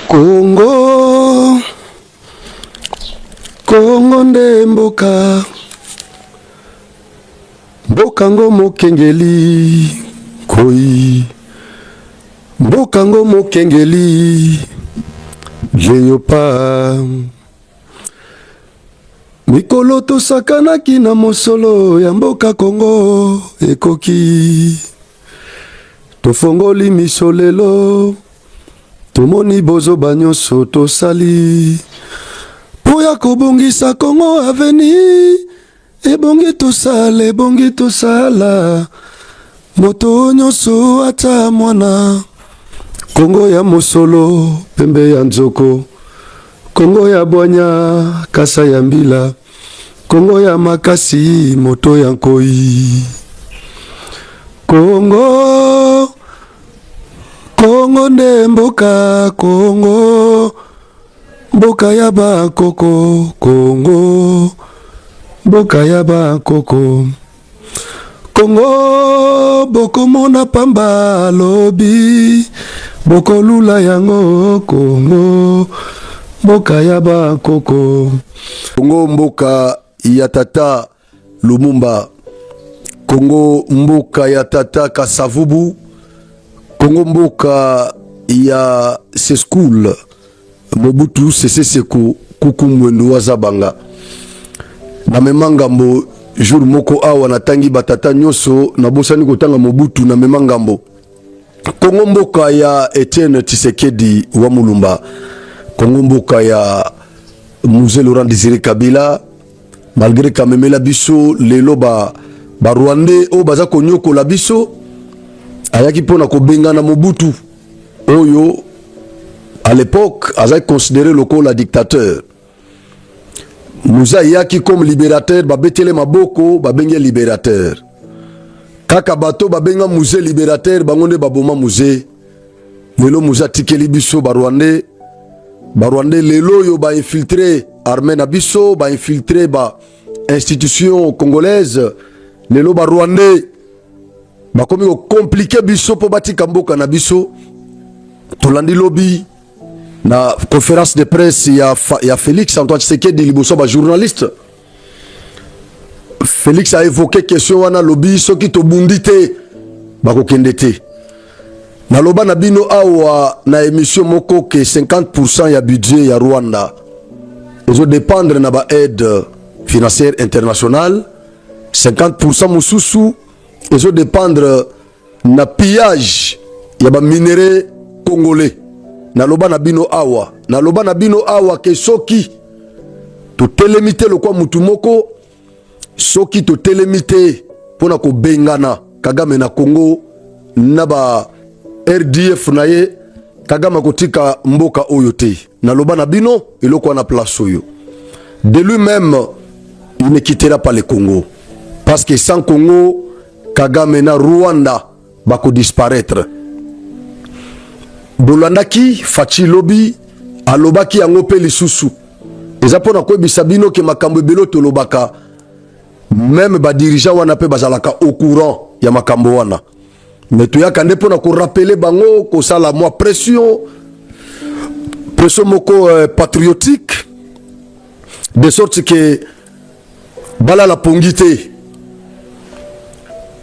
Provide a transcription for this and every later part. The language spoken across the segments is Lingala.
Kongo, Kongo nde mboka, mboka ngo mokengeli koi, mboka ngo mokengeli leopa. Mikolo tosakanaki na mosolo ya mboka Kongo ekoki, tofongoli misolelo tomoni bozo banyoso tosali po ya kobongisa Kongo aveni. Ebongi tosala moto nyonso ata mwana. Kongo ya mosolo pembe ya nzoko, Kongo ya bwanya kasa ya mbila, Kongo ya makasi moto ya nkoi. Kongo, Kongo nde mboka, Kongo mboka ya bakoko, Kongo mboka ya bakoko. Kongo boko mona pamba lobi, boko lula yango. Kongo mboka ya bakoko. Kongo mboka ya tata Lumumba, Kongo mboka ya tata Kasavubu, Kongo mboka ya Seskul Mobutu Sese Seko Kuku Mwendo wa Zabanga. Na memangambo jour moko awa natangi batata nyoso na bosani kotanga Mobutu na memangambo. Kongo mboka ya Etienne Tshisekedi wa Mulumba, Kongo mboka ya Mzee Laurent Désiré Kabila, malgré kamemela biso lelo ba Rwandais o baza konyoko la biso ayaki pona ko bengana Mobutu oyo à l'époque azai considéré lokola dictateur. Mouza yaki comme libérateur, babetele maboko babenge libérateur. Kaka bato babenga Mouze libérateur bangonde baboma Mouze. Lelo Mouza tikeli biso ba Rwandais lelo yo ba infiltré armée na biso, ba infiltré ba institution congolaise. Lelo ba Rwandais bakomi ko compliqué biso po batika mboka na biso. Tolandi lobby na conférence de presse ya Félix Antoine Tshisekedi liboso ba journaliste. Félix a évoqué question wana lobby soki to bundité bako kendete. Na loba na bino awa na émission moko que 50% ya budget ya Rwanda ezo dépendre na ba aide financière internationale, 50% mususu ezo dépendre na pillage ya ba minéraux congolais. Na loba na bino awa ke soki to telemite lokwa mutu moko, soki to telemite pona ko bengana Kagame na Congo na ba RDF na ye, Kagame kotika mboka oyo te. Na loba na bino eloko na place oyo. De lui-même il ne quittera pas le Congo, parce que sans Congo Kagame na Rwanda bako disparaître. Bolandaki Fachi Lobi alobaki yango pe lisusu. Eza pona koyebisa bino ke makambo ebelo tolobaka, même ba dirigeant wana pe bazalaka au courant ya makambo wana. Mais toyaka nde pona ko rappeler bango ko sala moi pression moko patriotique, de sorte que bala la pongité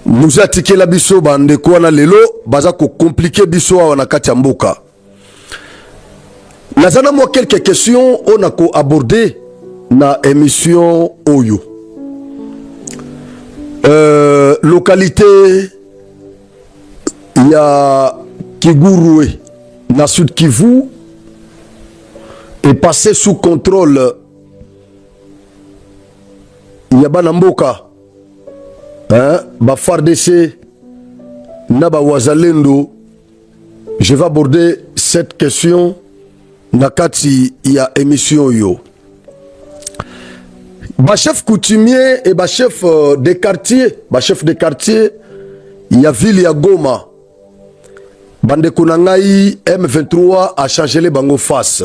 nous a tiqué la biso bande ko na lelo baza ko compliquer biso wa na kati ya mboka. Nazana moi quelques questions on a ko aborder na émission oyo. Localité ya Kiguruwe na Sud Kivu est passé sous contrôle ya bana mboka. Ba FARDC na ba wazalendo. Je vais aborder cette question na kati ya émission yo. Ba chef coutumier et ba chef de quartier ya ville ya Goma, bande konangai M23 a changé les bango face.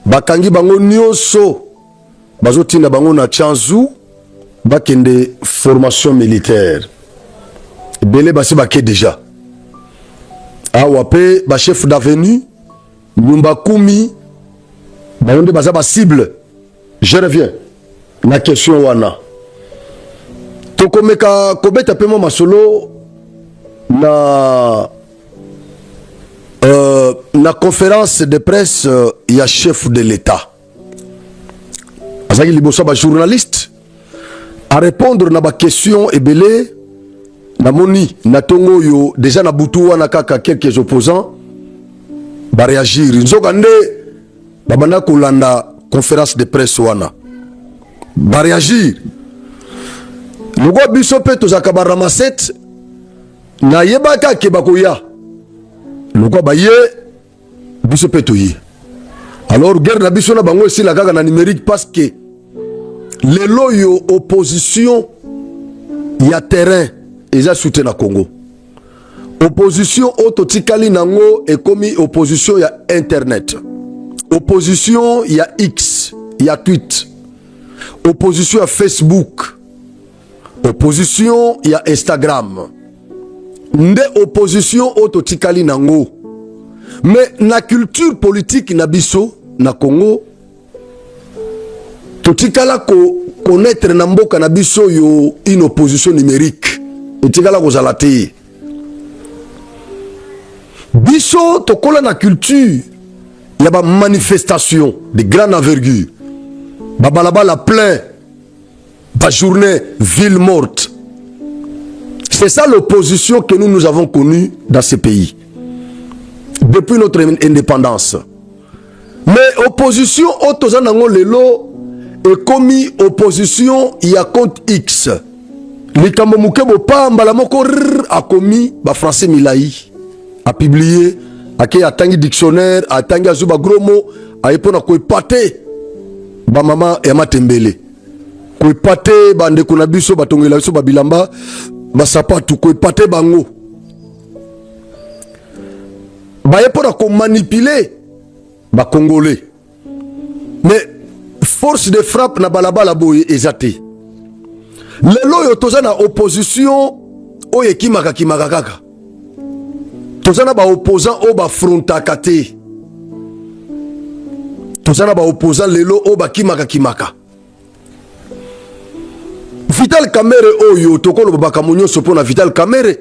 Bakangi bango nyonso bazotina bango na Chanzu bakende formation militaire. Belé basi baké déjà. Awape ba chef d'avenue nyumba kumi bayonde baza ba cible. Je reviens na question wana tokomeka kobeta pemo masolo na conférence de presse ya chef de l'État azaki liboso ba journaliste à répondre na ba question ebele na moni na tongo yo déjà na butu wana kaka quelques opposants ba réagir nzoka nde babanda kolanda conférence de presse wana ba réagir loko biso pe tozaka ba ramasette na yebaka ke bakoya loko ba ye biso pe toyi. Alors guerre na biso na bango esila kaka na numérique parce que lelo yo opposition ya terrain eza soutien na Congo. Opposition ototikali nango ekomi opposition ya internet. Opposition ya X, ya tweet. Opposition ya Facebook. Opposition ya Instagram. Nde opposition ototikali nango. Mais na culture politique na biso na Congo totikala ko connaître na mboka na biso yo une opposition numérique. Etikala ko zalate. Biso tokola na culture il y a ba manifestation de grande envergure. Ba balabala plein. Ba journée ville morte. C'est ça l'opposition que nous avons connue dans ce pays depuis notre indépendance. Mais opposition otozanango lelo est commis opposition il y a compte X. Likambo mukebo pamba la moko a commis ba français milai a publié a tangi dictionnaire a tangi azuba gros mot a epona ko epate ba mama ya matembele ko epate ba ndeko na biso batongela biso ba bilamba ba sapatu ko epate bango ba epona ko manipuler ba congolais. Mais force de frappe na balabala boye ezate lelo yo tozana opposition oye kimaka kaka tozana ba opposant o ba frontaka te tozana ba opposant lelo o ba kimaka Vital Kamerhe oyo tokolo baka monyo sopo na Vital Kamerhe.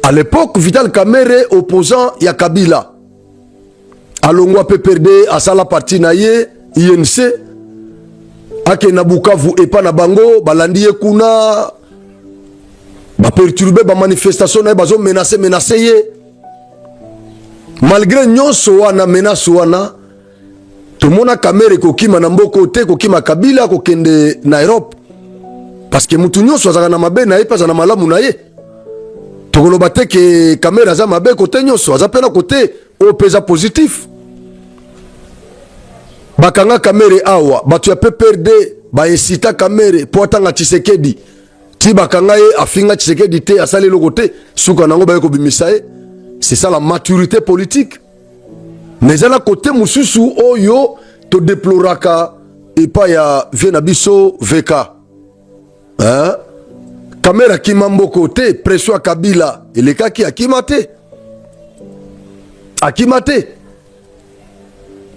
À l'époque Vital Kamerhe opposant ya Kabila alongwa PPRD asala parti na ye INC ake na Bukavu epa na bango balandi ye kuna ba perturber ba manifestation na bazo menacer ye malgré nyonso wana menace wana tomona Kamerhe kokima na mboko te kokima Kabila kokende na Europe parce que mutu nyonso azaka na mabe na ye pas na malamu na ye tokoloba te ke Kamerhe aza mabe kote nyonso aza pena kote o pesa positif. Bakanga Kamerhe awa batu ya PPRD ba incita Kamerhe po atanga Tshisekedi ti bakanga ye afinga Tshisekedi te asali lokote suka nango ba ko bimisa ye. C'est ça la maturité politique. Mais à la côté mususu oyo to déploraka et pas ya viena biso VK hein Kamerhe kimambo côté pression à Kabila il est kaki akimate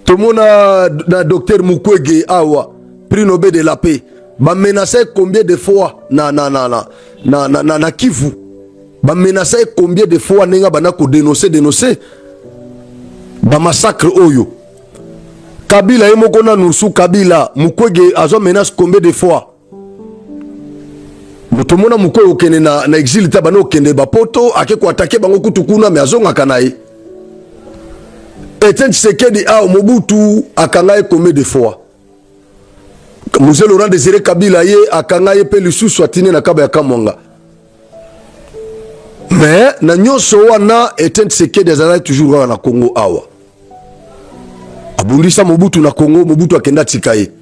tout le monde na docteur Mukwege awa prix Nobel de la paix ba menacé combien de fois na Kivu ba menacé combien de fois nenga bana ko dénoncer ba massacre oyo Kabila yemoko na nusu Kabila Mukwege azo menace combien de fois mutomona Mukwege okene na exil ta bana okende ba poto ake ko attaquer bango kutukuna mais azonga kanaye Etienne Tshisekedi a Mobutu akangaye combien de fois Mzee Laurent Désiré Kabila ye akangaye pe lisusu atine na kaba ya Kamwanga. Mais na nyonso wana Etienne Tshisekedi azala toujours wana na Congo awa abundisa Mobutu na Congo Mobutu akenda tikaye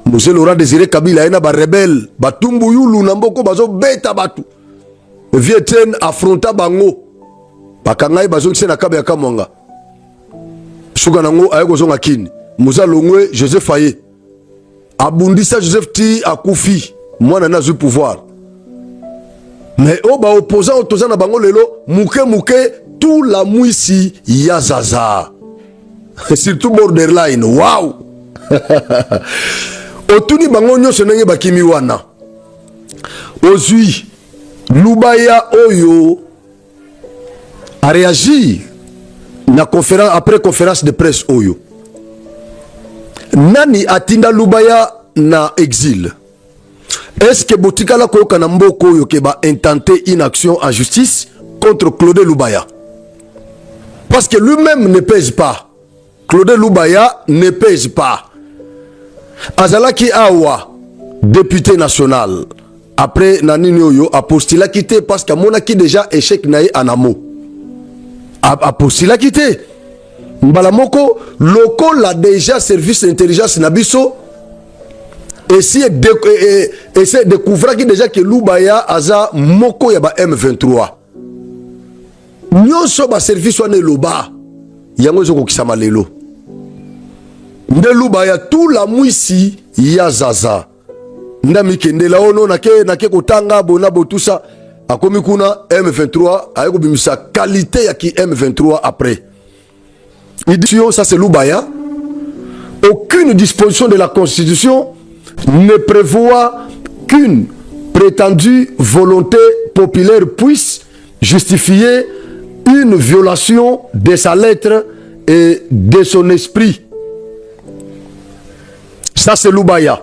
Mzee Laurent Désiré Kabila ena ba rebelle batumbu yulu na mboko bazo beta batu Vieten affronta bango bakangaye bazo kise na kaba ya Kamwanga suka nango ayeko zonga kini Muza Longwe Joseph Faye abundisa Joseph ti akufi mwana na zu pouvoir. Mais oba opposant otoza na bango lelo muke tout la muisi ya zaza surtout borderline. Waouh! Otuni bango nyonso ndenge bakimi wana. Ozui Lubaya Oyo a réagi na conférence, après conférence de presse Oyo. Nani atinda Lubaya na exil? Est-ce que Botikala Koyoka na mboko Oyo ke ba intenter une action en justice contre Claude Lubaya? Parce que lui-même ne pèse pas. Claude Lubaya ne pèse pas. Azalaki Awa, député national. Après Nanini Oyo a postulé quitté parce qu'à mon aki déjà échec naï anamo. A postulé quitté. Mbalamoko loko la déjà service d'intelligence nabiso. Essayer de découvrir qui déjà que Lubaya aza moko ya ba M23. Nyonso ba service wane loba. Yango zoko kisama lelo. Nde Lubaya tout la mwisi ya zaza. Ndami kende la ono nake kotanga bona botusa akomi kuna M23 ayeko bimisa qualité ya ki M23 après. Il dit ça c'est Lubaya. Aucune disposition de la Constitution ne prévoit qu'une prétendue volonté populaire puisse justifier une violation de sa lettre et de son esprit. Ça c'est Lubaya.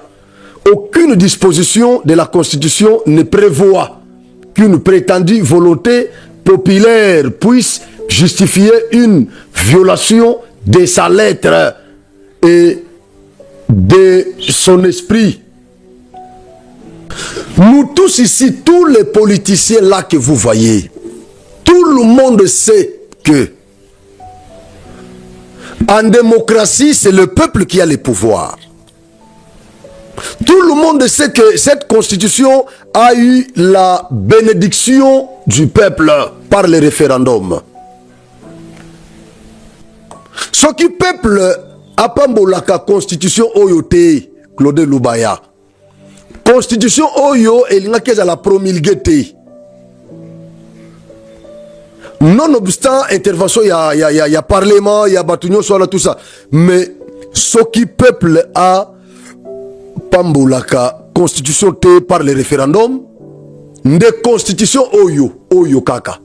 Aucune disposition de la Constitution ne prévoit qu'une prétendue volonté populaire puisse justifier une violation de sa lettre et de son esprit. Nous tous ici, tous les politiciens là que vous voyez, tout le monde sait que en démocratie, c'est le peuple qui a le pouvoir. Tout le monde sait que cette constitution a eu la bénédiction du peuple par le référendum. Ce qui peuple a pas la constitution Oyote, Claude Lubaya. Constitution Oyo, elle n'a qu'à la promulguer. Nonobstant intervention, il y a parlement, il y a Batunion, tout ça. Mais ce qui peuple a Pambolaka constitution T par le référendum, de constitution Oyo Kaka.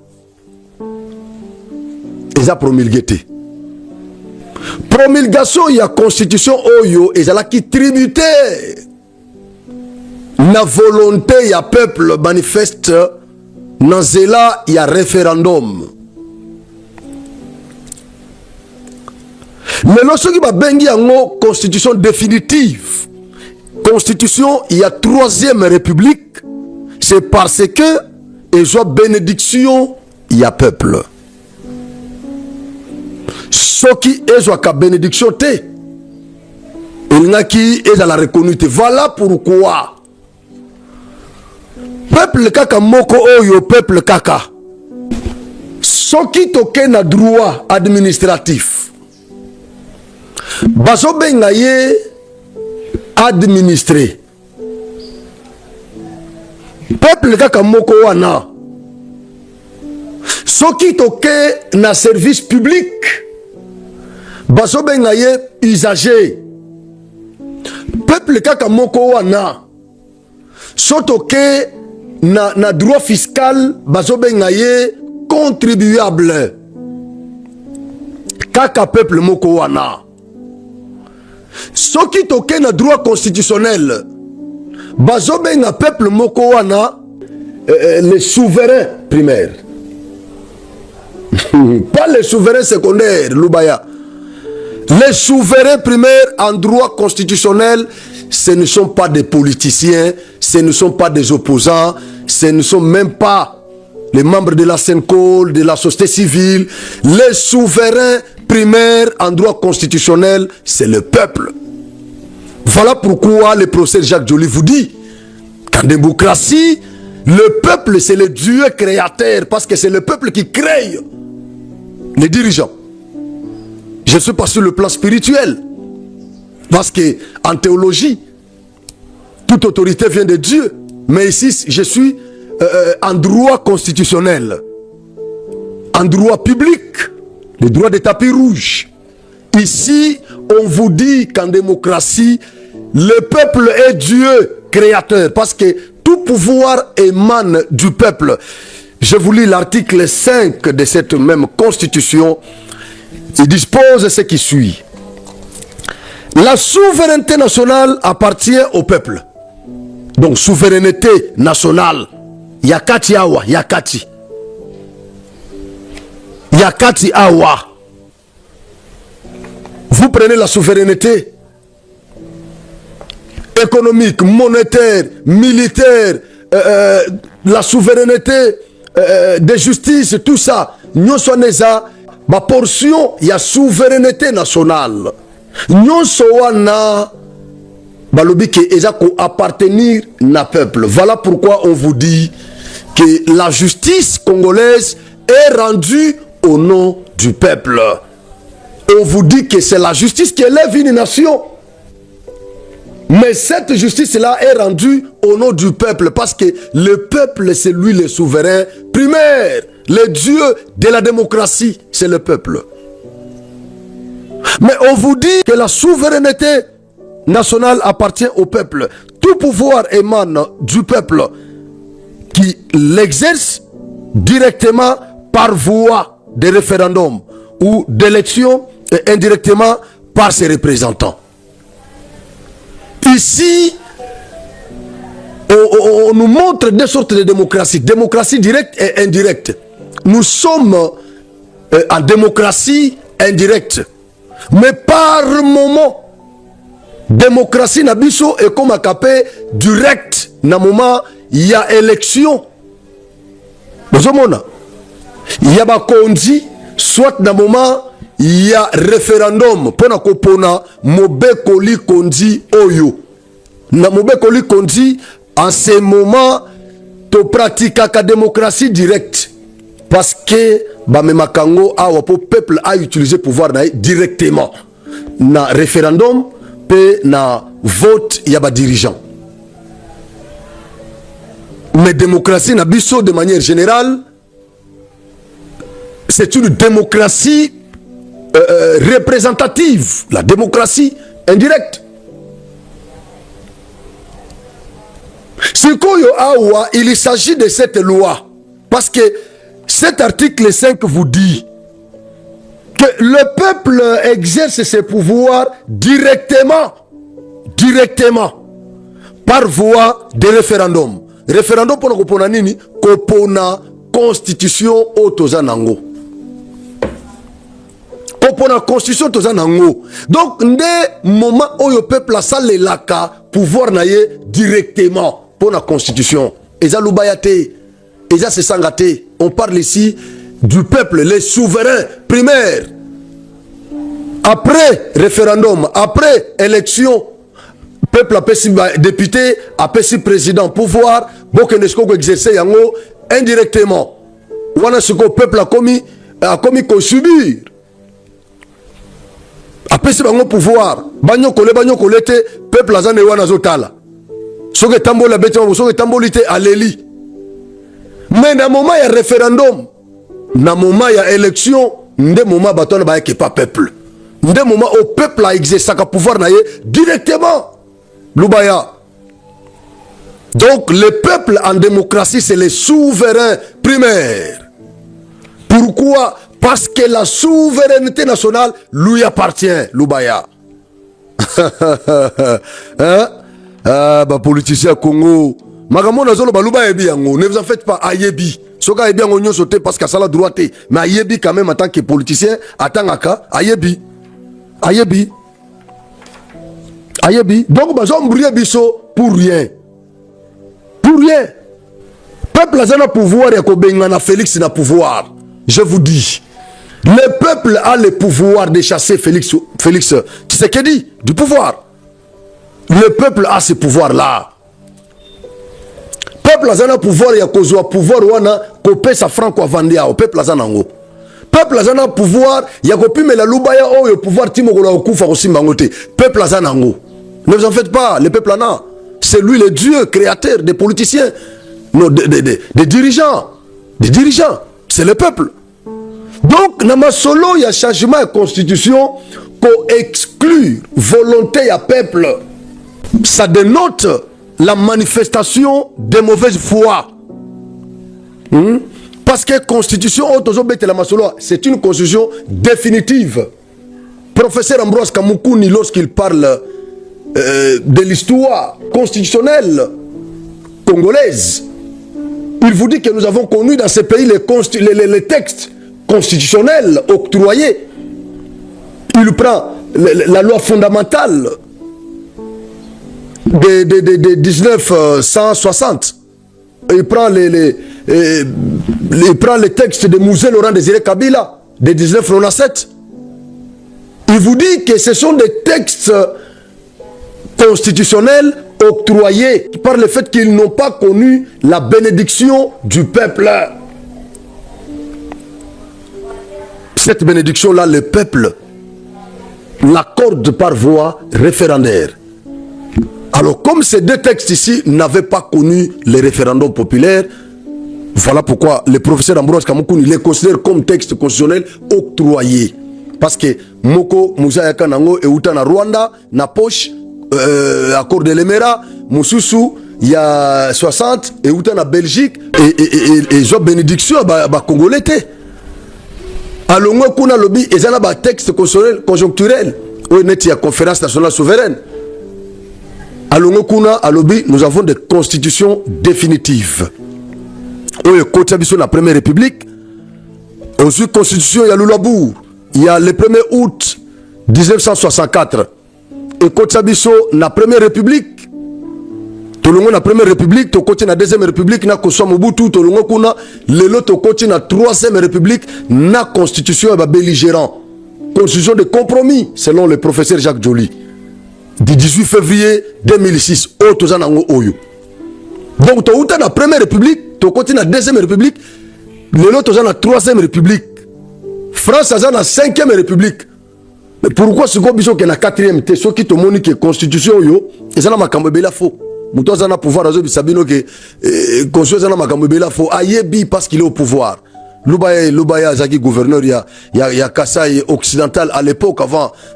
Et ça promulgué. Promulgation, il y a constitution Oyo, et ça qui tributaire. La volonté, il y a peuple manifeste. Dans cela, il y a référendum. Mais lorsque il y a une constitution définitive, constitution, il y a troisième république, c'est parce que ils ont bénédiction, il y a peuple. Ce qui est la bénédiction, il y a qui est dans la reconnaissance. Voilà pourquoi. Peuple kaka moko oyo peuple kaka. Ce qui toke na droit administratif. Baso bengaye administré. Peuple kaka moko wana. Ce qui toke na service public. Baso bengaye usager. Peuple kaka moko wana. Sotoke na droit fiscal bazo bengaye contribuable. Kaka peuple moko wana. Soki toke na droit constitutionnel bazo benga peuple moko wana les souverains primaires. Pas les souverains secondaires, Lubaya. Les souverains primaires en droit constitutionnel, ce ne sont pas des politiciens, ce ne sont pas des opposants, ce ne sont même pas les membres de la Sencol, de la société civile. Les souverains primaires en droit constitutionnel, c'est le peuple. Voilà pourquoi le professeur Jacques Joly vous dit qu'en démocratie, le peuple c'est le Dieu créateur, parce que c'est le peuple qui crée les dirigeants. Je ne suis pas sur le plan spirituel, parce que en théologie, toute autorité vient de Dieu. Mais ici, je suis en droit constitutionnel, en droit public, le droit des tapis rouges. Ici, on vous dit qu'en démocratie, le peuple est Dieu créateur, parce que tout pouvoir émane du peuple. Je vous lis l'article 5 de cette même constitution. Il dispose ce qui suit. La souveraineté nationale appartient au peuple. Donc, souveraineté nationale. Yakati awa, yakati. Yakati awa. Vous prenez la souveraineté économique, monétaire, militaire, la souveraineté de justice, tout ça. Nous sommes ma portion, il y a souveraineté nationale. Nous sommes balobi ke ezako appartenir na peuple. Voilà pourquoi on vous dit que la justice congolaise est rendue au nom du peuple. On vous dit que c'est la justice qui élève une nation. Mais cette justice-là est rendue au nom du peuple, parce que le peuple, c'est lui le souverain primaire. Le Dieu de la démocratie, c'est le peuple. Mais on vous dit que la souveraineté nationale appartient au peuple. Tout pouvoir émane du peuple qui l'exerce directement par voie de référendum ou d'élection et indirectement par ses représentants. Ici, on nous montre deux sortes de démocratie. Démocratie directe et indirecte. Nous sommes en démocratie indirecte. Mais par moment, démocratie nabiso est comme un capé direct. Na moment, il y a élection. Il y a ba kondi, soit na moment, il y a référendum. Pona kopona mobe koli kondi oyo. Na mobe koli kondi, en ce moment, to pratique la démocratie directe. Parce que Bamemakango a le peuple a utilisé le pouvoir directement. Na référendum, pe na vote, il y a des dirigeants. Mais démocratie na biso de manière générale, c'est une démocratie représentative, la démocratie indirecte. Il s'agit de cette loi, parce que cet article 5 vous dit que le peuple exerce ses pouvoirs directement, par voie de référendum. Référendum pour kopona nini, kopona constitution otozanango. Kopona constitution otozanango. Donc ne moment où le peuple a salé laka pouvoir naie directement pour la constitution. Eza lubayate, eza se sangate. On parle ici du peuple, les souverains primaires. Après référendum, après élection, peuple a pesi député, a pesi président pouvoir, bokenesko exercer yango indirectement. Wana siko peuple a commis qu'on subir. A pesi bango pouvoir, banyo kole te, peuple azane wana zotala. Soke tambola bete soke tambolite aleli. Mais dans le moment il y a référendum, dans le moment il y a élection, nde moment baton ba ke pas peuple. Nde moment au peuple a exercé sa pouvoir naie directement. Lubaya. Donc le peuple en démocratie c'est le souverain primaire. Pourquoi? Parce que la souveraineté nationale lui appartient. Lubaya. Hein? Ah, bah politicien Congo. Magamona zolo baluba yebi yango. Ne vous en faites pas, ayebi. Soka yebi yango nyo sauté parce qu'à ça la droite. Mais ayebi quand même en tant que politicien, atangaka, ayebi. Ayebi. Ayebi. Donc bazom briller biso pour rien. Pour rien. Peuple a un pouvoir et Kobengana Félix n'a pouvoir. Je vous dis. Le peuple a le pouvoir de chasser Félix Tshisekedi du pouvoir. Le peuple a ce pouvoir-là. Peuple a un pouvoir, il y a un pouvoir wana kopé sa franco avandia au peuple a un peuple a un pouvoir, il y a copi mais la lubaya o le pouvoir timo kola okufa kosimbangote. Peuple a un Ne vous en faites pas, le peuple a. C'est lui le Dieu créateur des politiciens, non des dirigeants, C'est le peuple. Donc, dans ma solo, il y a changement de constitution exclure volonté à peuple, ça dénote la manifestation de mauvaise foi. Parce que constitution, c'est une constitution définitive. Professeur Ambroise Kamoukouni, lorsqu'il parle de l'histoire constitutionnelle congolaise, il vous dit que nous avons connu dans ce pays les textes constitutionnels octroyés. Il prend la loi fondamentale de 1960. Il prend les textes de Mouzé Laurent Désiré Kabila de 1997. Il vous dit que ce sont des textes constitutionnels octroyés par le fait qu'ils n'ont pas connu la bénédiction du peuple. Cette bénédiction-là, le peuple l'accorde par voie référendaire. Alors, comme ces deux textes ici n'avaient pas connu les référendums populaires, voilà pourquoi le professeur Ambroise Kamoukouni les considère comme texte constitutionnel octroyé. Parce que Moko Moussa Yakanango et Outana Rwanda, na poche, accord de l'Emera, Moussousou, il y a 60, et Outana Belgique, et Job Bénédiction, Congolais. Alors, moi, kuna lobby, et ça n'a texte constitutionnel conjoncturel, où il y a conférence nationale souveraine. Alors, nous avons des constitutions définitives. Où il y a la première république, ensuite constitution, il y a l'Oulabour. Il y a le 1er août 1964. Et Kotsabiso, la première république. Tout le monde la première république, tout côté la deuxième république, na Kosovo Mobutu, tout le monde kuna, le lot tout côté la troisième république, na constitution et belligérant. Constitution de compromis, selon le professeur Jacques Joly. Du 18 février 2006, au Oyo. Donc, tu as la première république, tu as la deuxième république, le lot tu as la troisième république. France a la cinquième république. Mais pourquoi ce qu'on a la quatrième? C'est ce qui te montre que la constitution, et ça n'a pas de faux. Mouton a pouvoir, Sabino que constitution n'a pas de faux. Ayebi parce qu'il est au pouvoir. Loubaya Zaki gouverneur, il y a Kassai occidental à l'époque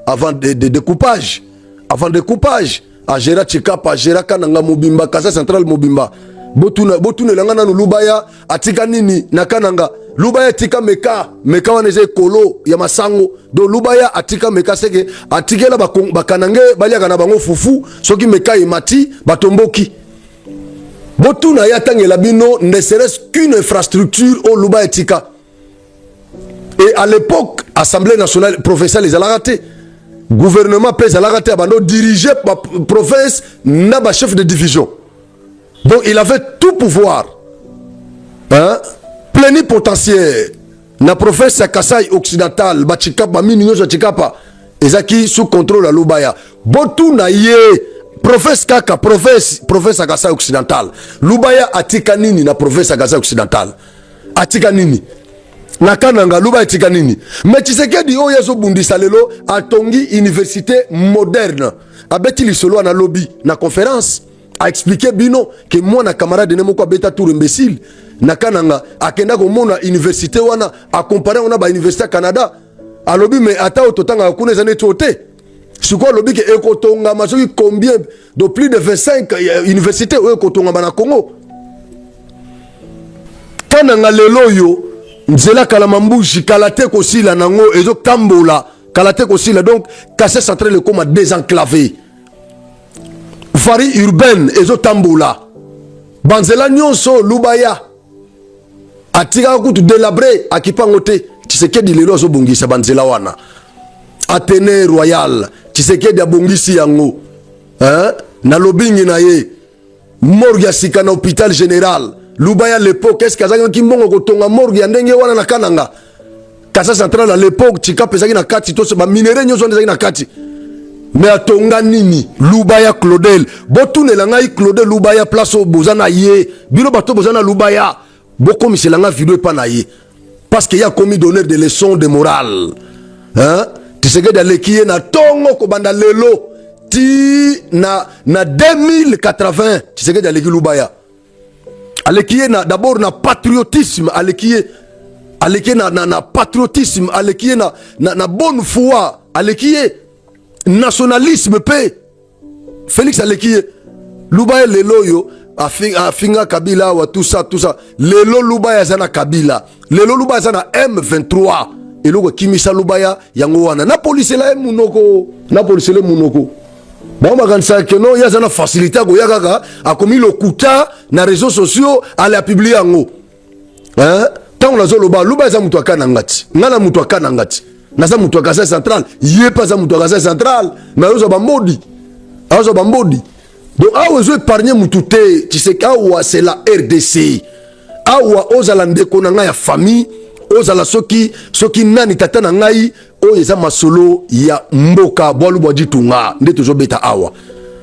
avant des découpages. Avant découpage, à Gera Tchikapa, Gera Kananga Mobimba, Kassa Central Mobimba. Botune Langana no Lubaya, Atika Nini, Nakananga. Lubaya Tika Meka waneze Kolo, Yamasango. Do Lubaya Atika Meka seke, Atikela Bakanange, Baliagana Bango Fufu, Soki Meka Imati, Batomboki. Botuna Yatang Labino ne serait-ce qu'une infrastructure au Lubaya Tika. Et à l'époque, Assemblée nationale, professeur les a raté. Gouvernement pèse à la raté, dirigé par province, n'a pas chef de division. Donc il avait tout pouvoir. Plénipotentiaire. Na province à Kassai occidental, Bachikapa, Minyo Chikapa, Ezaki sous contrôle à Lubaya. Botou na ye, province Kaka, province à Kassai occidental. Lubaya atika nini na province à Kassai occidental. Atika nini. Nakananga Luba Etikanini. Mais Tshisekedi Oyezo Bundisa lelo atongi université moderne. Abeti li solo na lobby na conférence a expliqué bino que moi na camarade ne moko beta tour imbécile. Nakananga akenda ko mona université wana a comparer on a ba université Canada. A lobby mais ata ototanga kuna zane tote. Siko lobby ke ekotonga masoki combien de plus de 25 universités ekotonga na Congo. Kananga lelo yo Nzela Kalamambushi, Kalate Kosila Nango, Ezo Kambola, Kalate Kosila, donc Kassai Central le coma désenclavé. Fari urbaine, Ezo Tambola. Banzela Nyonso, Lubaya. Atika Kutu délabré, Akipangote, Tshisekedi Lelo Zobungisa Banzela Wana. Athénée Royal, Tshisekedi Abungisi Yango. Na lobingi na ye. Morgia Sikana hôpital général. Lubaya à l'époque, qu'est-ce qu'il y a qui m'ont kotonga morgue yandenge wana na kananga. Kassai Central à l'époque, tika pesaki na kati to ba minéraux nyozo ndezaki na kati. Mais atonga nini? Lubaya Claudel. Botune la ngai Claudel Lubaya place au bozana ye. Bino bato bozana Lubaya. Boko miselanga vidéo pa na ye. Parce qu'il y a commis d'honneur des leçons de morale. Tshisekedi alekiye na tongo ko banda lelo ti na 2080 Tshisekedi aleki Lubaya. Alekiye na d'abord na patriotisme, alekiye na patriotisme, alekiye na bonne foi alekiye nationalisme pe Félix alekiye Lubaya lelo yo afinga Kabila wa tout ça lelo Lubaya zana Kabila lelo Lubaya zana M23 eloko kimisa Lubaya yango wana na police la munoko ba makanisa que non ya zana facilité ko yakaka akomi lokuta na réseaux sociaux ale a publier yango hein tant on a zoloba Lubaya za mutu akana ngati ngana mutu akana ngati naza mutu akasa central yé pas za mutu akasa central mais ozo bambodi donc awa zo épargner mutu te tu sais awa c'est la RDC awa ozala ndeko na ngai ya famille ozala soki nani tata na ngai o eza masolo ya mboka bwalu bwa ditunga nde tozo beta awa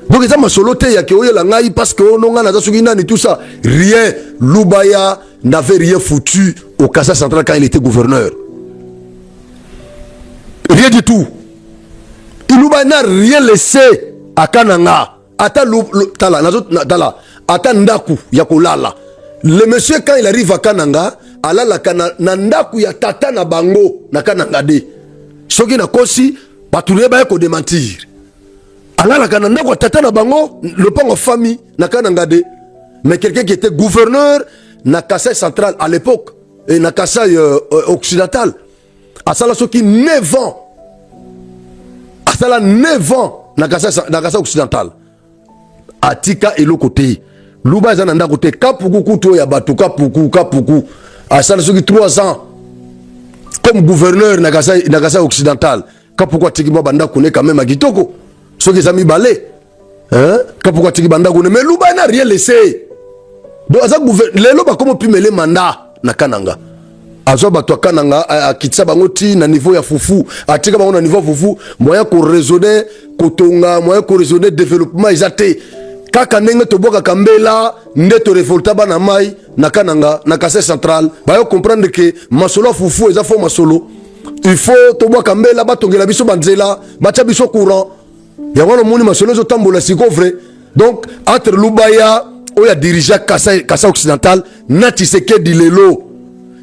donc eza masolo te ya ke oyela ngai parce que ononga na soki nani tout ça rien Lubaya n'avait rien foutu au Kasa central quand il était gouverneur, rien du tout. Lubaya n'a rien laissé à Kananga. Ata ata ndaku ya kolala. Le monsieur quand il arrive à Kananga, alala na ndaku ya tata na bango na Kananga de. Soki na kosi batulie ba ko démentir. Alala kana ndaku ya tata na bango le pango famille na Kananga de. Mais quelqu'un qui était gouverneur na Kasaï central à l'époque et na Kasaï occidental. Asala soki 9 ans. Asala 9 ans na Kasaï occidental. Atika elo côté Lubaya zana nda côté kapuku kuto ya batu kapuku asala soki 3 ans comme gouverneur na Kasaï occidental kapuku atiki mwa banda kone quand même akitoko soki zami balé hein kapuku atiki banda kone mais Lubaya n'a rien laissé donc aza gouverneur lelo ba comme pimele mandat na Kananga azo bato Kananga akitsa bango ti na niveau ya fufu atika bango na niveau fufu moyen ko raisonner kotonga moyen ko raisonner développement izate kaka ndenge toboka kambela nde to révolta bana mai na Kananga na Kasaï central ba yo comprendre que masolo fufu eza fo masolo il faut toboka kambela batongela biso banzela bacha biso courant ya wana moni masolo zo tambola siko vrai donc entre Lubaya oya dirigeant Kasaï occidental na Tshisekedi lelo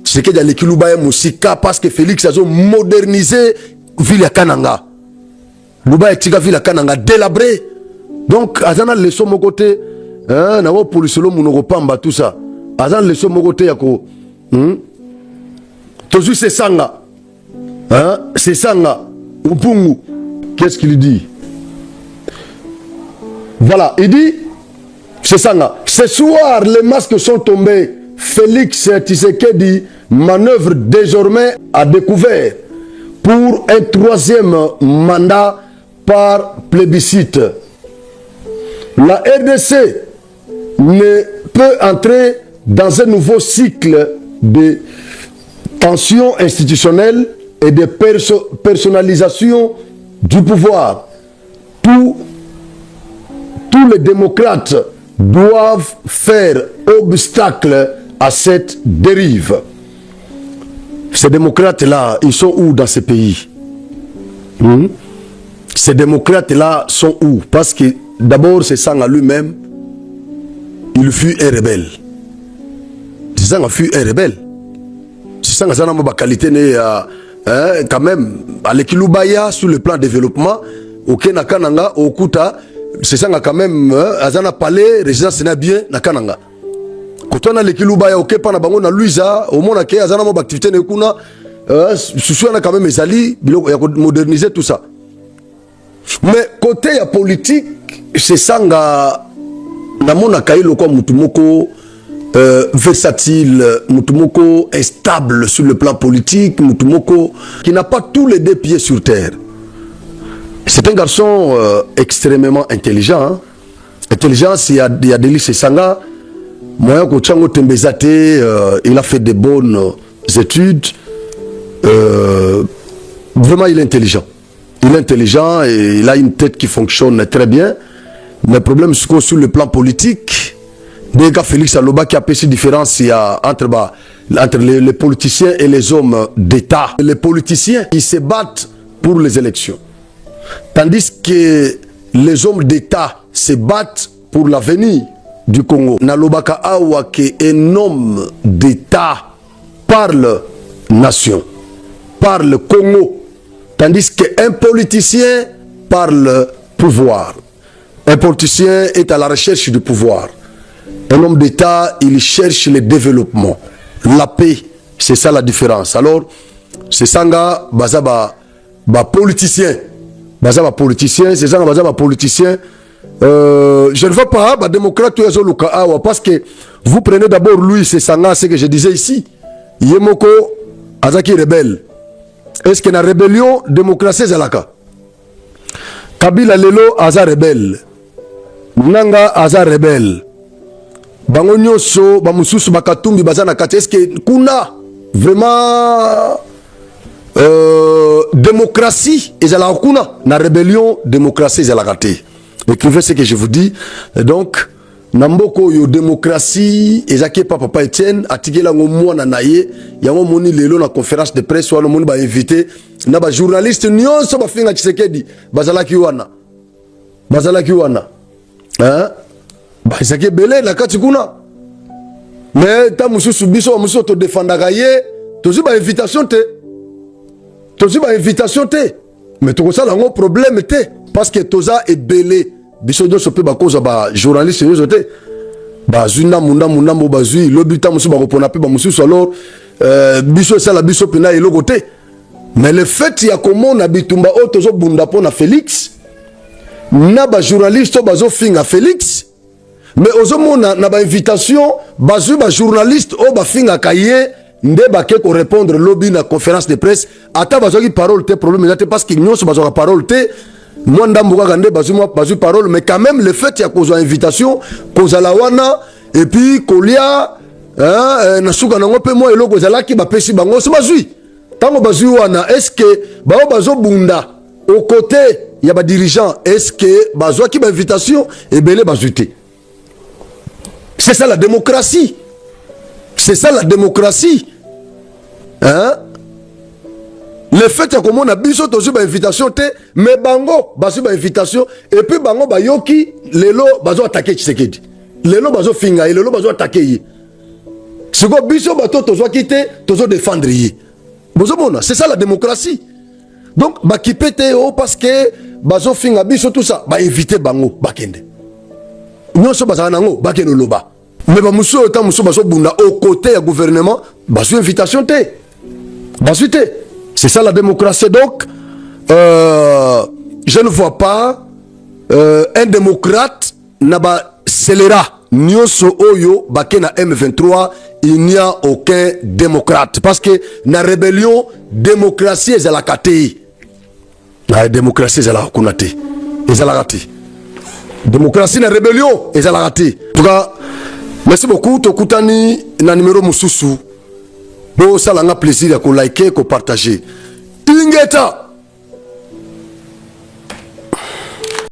Tshisekedi aleki Lubaya musika parce que Félix azo moderniser ville ya Kananga. Lubaya tika ville ya Kananga délabré. Donc azana leçon mon côté hein na wo police lo munoko pamba tout ça. Azana leçon mon côté yako tozu c'est sanga. Hein c'est sanga Upungu. Qu'est-ce qu'il dit? Voilà, il dit c'est sanga. Ce soir les masques sont tombés. Félix Tshisekedi manœuvre désormais à découvert pour un 3e mandat par plébiscite. La RDC ne peut entrer dans un nouveau cycle de tensions institutionnelles et de personnalisation du pouvoir. Tous les démocrates doivent faire obstacle à cette dérive. Ces démocrates-là, ils sont où dans ce pays? Ces démocrates-là sont où? Parce que d'abord, c'est Sanga lui-même, il fut un rebelle. C'est Sanga fut un rebelle. C'est Sanga Zana ma qualité quand même. Avec Lubaya sur le plan développement, au Kenya Kananga, au Kuta, c'est Sanga quand même. Azana palais, résidence n'a bien na Kananga. Quand on a les Lubaya, ok, pas na bango na Luisa, au moins que Azana ma activité ne kuna, souci on a quand même les alliés, moderniser tout ça. Mais côté politique, c'est Sanga namona kailo kwa mutumoko versatile, mutumoko instable sur le plan politique, mutumoko qui n'a pas tous les 2 pieds sur terre. C'est un garçon extrêmement intelligent. Hein? Intelligent, il y a Délice Sanga. Moi, il a fait de bonnes études. Vraiment, il est intelligent. Il est intelligent et il a une tête qui fonctionne très bien. Mais le problème, c'est que sur le plan politique, dès que Félix Aloba qui a fait cette différence entre les politiciens et les hommes d'État. Les politiciens, ils se battent pour les élections. Tandis que les hommes d'État se battent pour l'avenir du Congo. Nalobaka awa que un homme d'État parle nation, parle Congo. Tandis qu'un politicien parle pouvoir. Un politicien est à la recherche du pouvoir. Un homme d'État, il cherche le développement, la paix. C'est ça la différence. Alors, c'est ça que politicien. C'est ça que politicien. Je ne veux pas, démocrate, parce que vous prenez d'abord lui, c'est ça ce que je disais ici. Yemoko, Azaki rebelle. Est-ce que la rébellion, démocratie, c'est là? Kabila Lelo, Aza rebelle. Nanga, Aza rebelle. Bango nyoso, bamususu bakatumbi bazana kati. Est-ce que kuna vraiment démocratie et la kuna na rébellion démocratie et la raté. Écrivez ce que je vous dis. Et donc namboko yo démocratie ezaki papa Etienne atikela ngomwa na naye yango moni lelo na conférence de presse wana moni ba invité na ba journaliste nyonso ba finga Tshisekedi bazalaki wana hein ba ezaki belé na kati kuna mais ta mususu biso mususu to défendaka ye tozi ba invitation te mais to ça là problème te parce que toza est belé biso do sope ba cause ba journaliste yo te ba zuna munda mo bazui lobita musu ba kopona pe ba mususu alors biso ça la biso pena elo côté mais le fait ya komona bitumba o tozo bunda pona Félix na ba journaliste bazo finga Félix mais ozomona na ba invitation bazui ba journaliste o ba finga kaye nde bake ko répondre lobby na conférence de presse ata bazoki parole te problème là parce que nyonso bazoka parole te moi ndambuka kande bazui parole mais quand même le fait ya kozo invitation kozala wana et puis kolia na suka nango pe moi eloko zalaki ba pesi bango so bazui tango bazui wana est-ce que bao bazo bunda au côté ya ba dirigeant est-ce que bazo ki ba invitation et belé bazuité. C'est ça la démocratie. Hein? Le fait que comme on a biso tozu ba invitation te mais bango bazu ba invitation et puis bango ba yoki lelo bazo attaquer Tshisekedi. Lelo bazo finga lelo bazo attaquer. C'est quoi biso bato tozo quitter tozo défendre yi. Bozo bona, c'est ça la démocratie. Donc ba kipete o parce que bazo finga biso tout ça ba inviter bango bakende. Nyonso bazana nango bakende loba. Mais ba muso ota muso bazo bunda au côté du gouvernement bazo invitation te. Bazo te. C'est ça la démocratie. Donc, je ne vois pas un démocrate n'a pas scélérat. Nyonso oyo bakena M23, il n'y a aucun démocrate. Parce que la rébellion, démocratie est la kate. La démocratie est la kunate. Est la rate. Démocratie na rébellion est la rate. En tout cas, merci beaucoup. Tokutani na numéro mususu. Bon, ça l'a plaisir à liker, à partager. Ingeta!